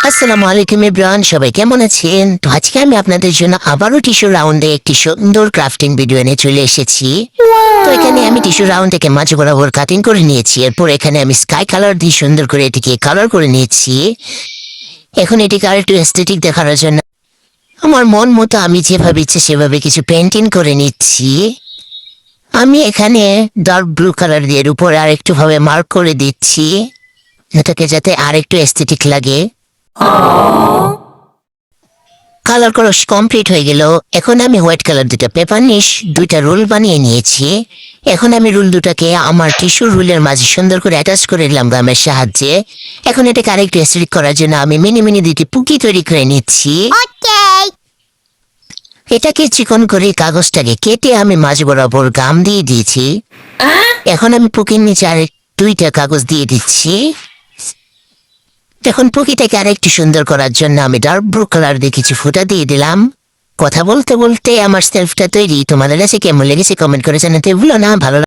আসসালামু আলাইকুম এভরিওয়ান, সবাই কেমন আছেন? তো আজকে আমি আপনাদের জন্য আবারও টিস্যু রাউন্ডে একটি সুন্দর ক্রাফটিং ভিডিও নিয়ে চলে এসেছি। তো এখানে আমি টিস্যু রাউন্ড থেকে মাঝ বরাবর কাটিং করে নিয়েছি। এরপর এখানে আমি স্কাই কালার দিয়ে সুন্দর করে এটিকে কালার করে নিয়েছি। এখন এটিকে আর একটু এস্থেটিক দেখানোর জন্য আমার মন মতো আমি যেভাবে ইচ্ছে সেভাবে কিছু পেন্টিং করে নিচ্ছি। আমি এখানে ডার্ক ব্লু কালার দিয়ে এর উপরে আর একটু ভাবে মার্ক করে দিচ্ছি, এটাকে যাতে আর একটু এস্থেটিক লাগে। কালার করা কমপ্লিট হয়ে গেল। এখন আমি হোয়াইট কালার পেপার নিয়ে দুইটা রোল বানিয়ে নিয়েছি। এখন আমি রুল দুটাকে আমার টিস্যু রুলের মাঝে সুন্দর করে অ্যাটাচ করে দিলাম গামের সাহায্যে। এখন এটাকে আরেকটু এসিড করার জন্য আমি মিনি মিনি দুটি পুকি তৈরি করে নিচ্ছি। এটাকে চিকন করে কাগজটাকে কেটে আমি মাঝ বরাবর গাম দিয়ে দিয়েছি। এখন আমি পুকির নিচে আর দুইটা কাগজ দিয়ে দিচ্ছি। এখন পুকিটাকে আরেকটু সুন্দর করার জন্য আমি ডার্ক ব্লু কালার দিয়ে কিছু ফুটা দিয়ে দিলাম। কথা বলতে বলতে আমার সেলফটা তৈরি। তোমাদের কাছে কেমন লেগেছে কমেন্ট করে জানাতে ভুলো না। ভালো